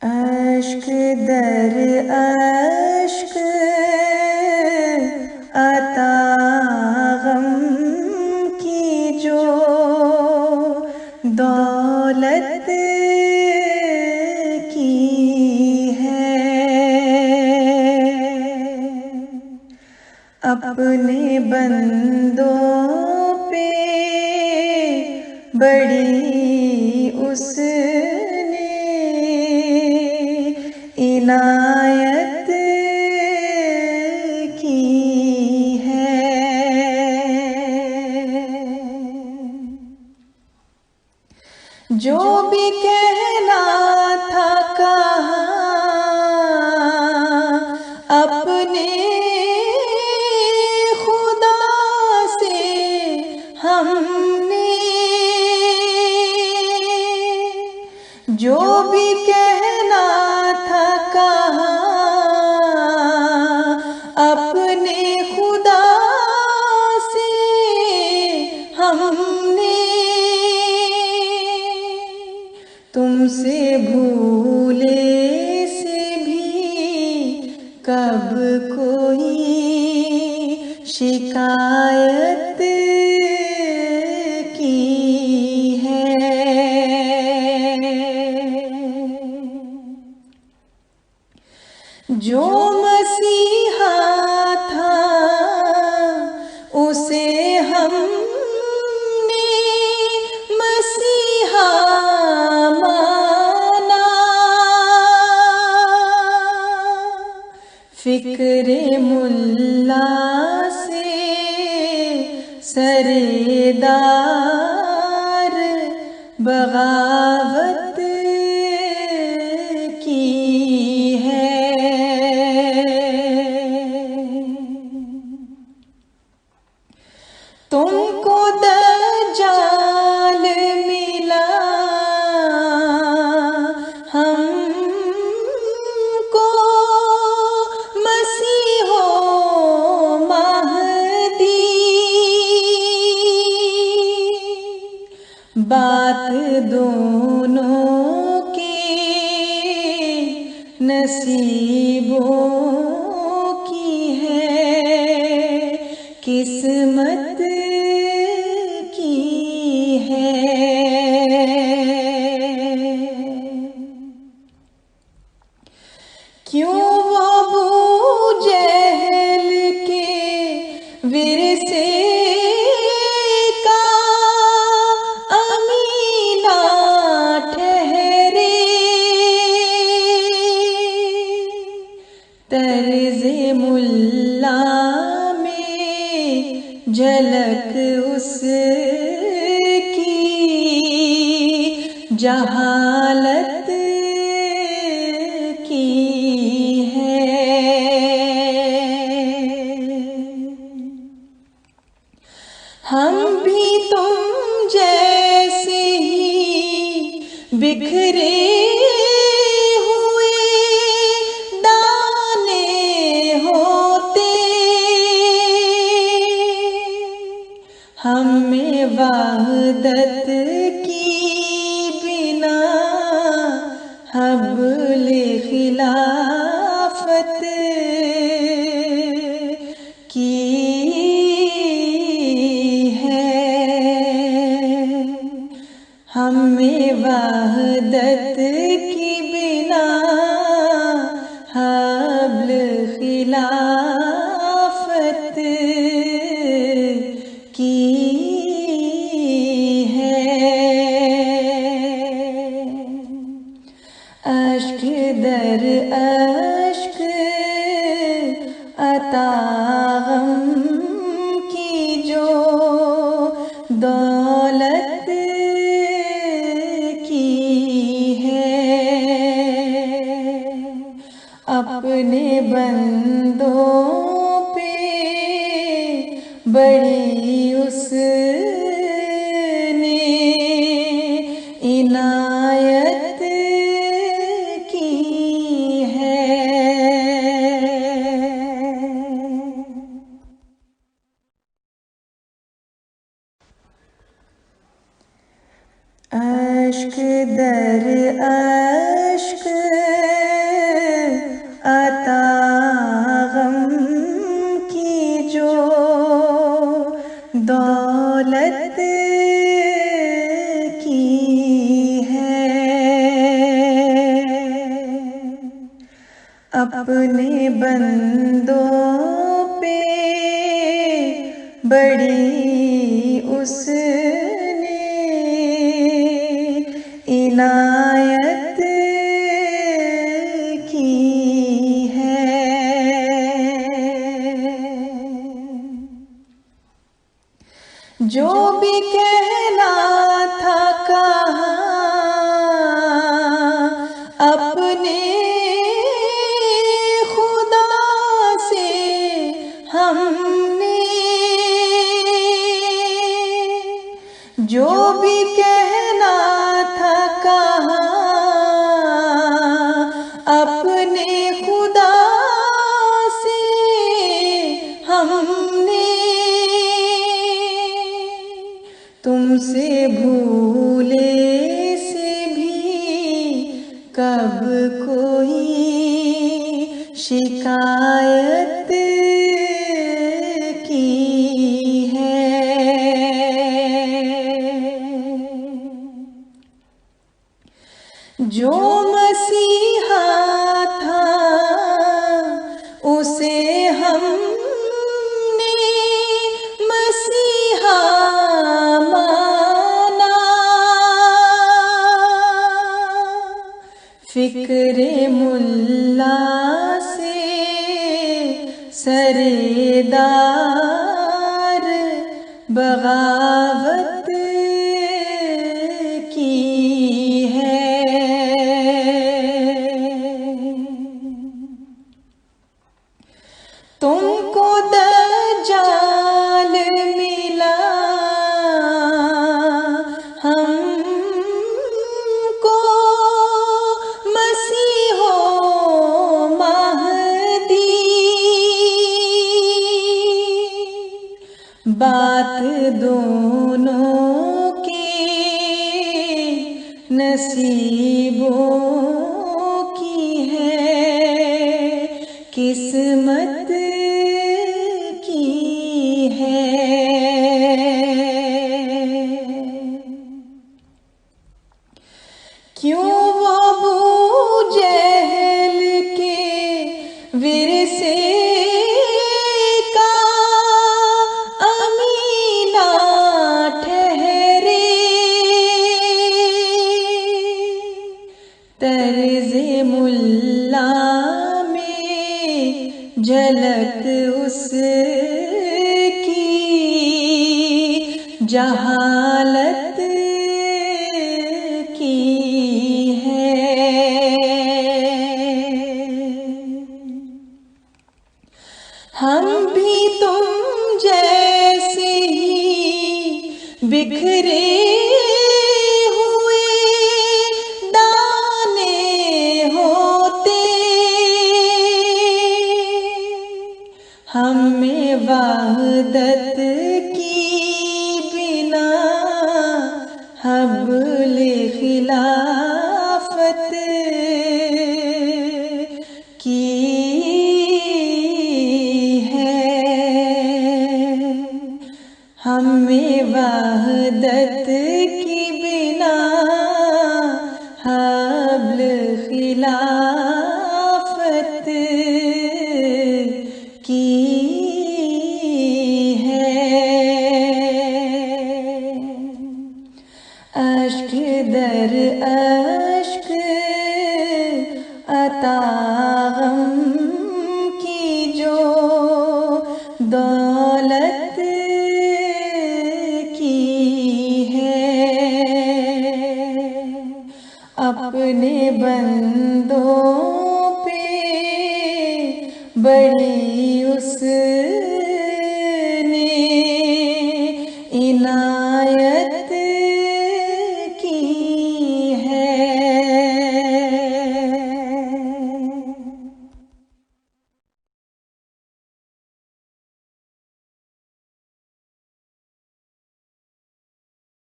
اشک در اشک عطا غم کی جو دولت کی ہے، اپنے بندوں پہ بڑی اس نے عنایت کی ہے۔ جو بھی کہنا تھا کہا اپنے خدا سے ہم نے، جو بھی کہنا تھا کہا اپنے خدا سے ہم نے، تم سے بھولے سے بھی کب کوئی شکایت کی ہے۔ جو مسیحا تھا اسے ہم نے مسیحا مانا، فکر ملا سے سردار بغاوت کی ہے۔ تم کو دجال ملا، ہم کو مسیح و مہدی، بات دونوں کے نصیبوں کی ہے، قسمت کی ہے۔ کیوں وہ ابو جہل کے ورثے کا امینہ ٹھہرے، طرز ملا میں جھلک اس کی جہالت کی ہے۔ ہم بھی تم جیسے ہی بکھرے ہوئے دانے ہوتے، ہم میں وحدت کی بنا حبل خلافت کی ہے، ہم میں وحدت کی بنا حبل خلافت کی ہے۔ اشک در اشک عطا غم کی جو دولت کی ہے، اپنے بندوں پہ بڑی اس نے عنایت کی ہے۔ اشک در اشک اپنے بندوں پہ بڑی اس نے عنایت کی ہے۔ جو بھی کہنا تھا کہا اپنے ہم نے، جو بھی کہنا تھا کہا اپنے خدا سے ہم نے، تم سے بھولے سے بھی کب کوئی شکایت جو مسیحا تھا اسے ہم نے مسیحا مانا، فکر ملا سے سردار بغاوت کی ہے۔ تم کو دجال ملا، ہم کو مسیح و مہدی، بات دونوں کے نصیبوں کی ہے، قسمت کی ہے۔ کیوں وہ ابو جہل کے ورثے کا امینہ ٹھہرے، طرز ملا میں جھلک اس کی جہالت کی ہے۔ ہم بھی تم جیسے ہی بکھرے ہوئے دانے ہوتے، ہم میں وحدت کی بنا حبل خلافت کی ہے، ہم میں وحدت کی بنا حبل خلافت کی ہے۔ اشک در اشک عطا غم کی جو دولت کی ہے، اپنے بندوں پہ بڑی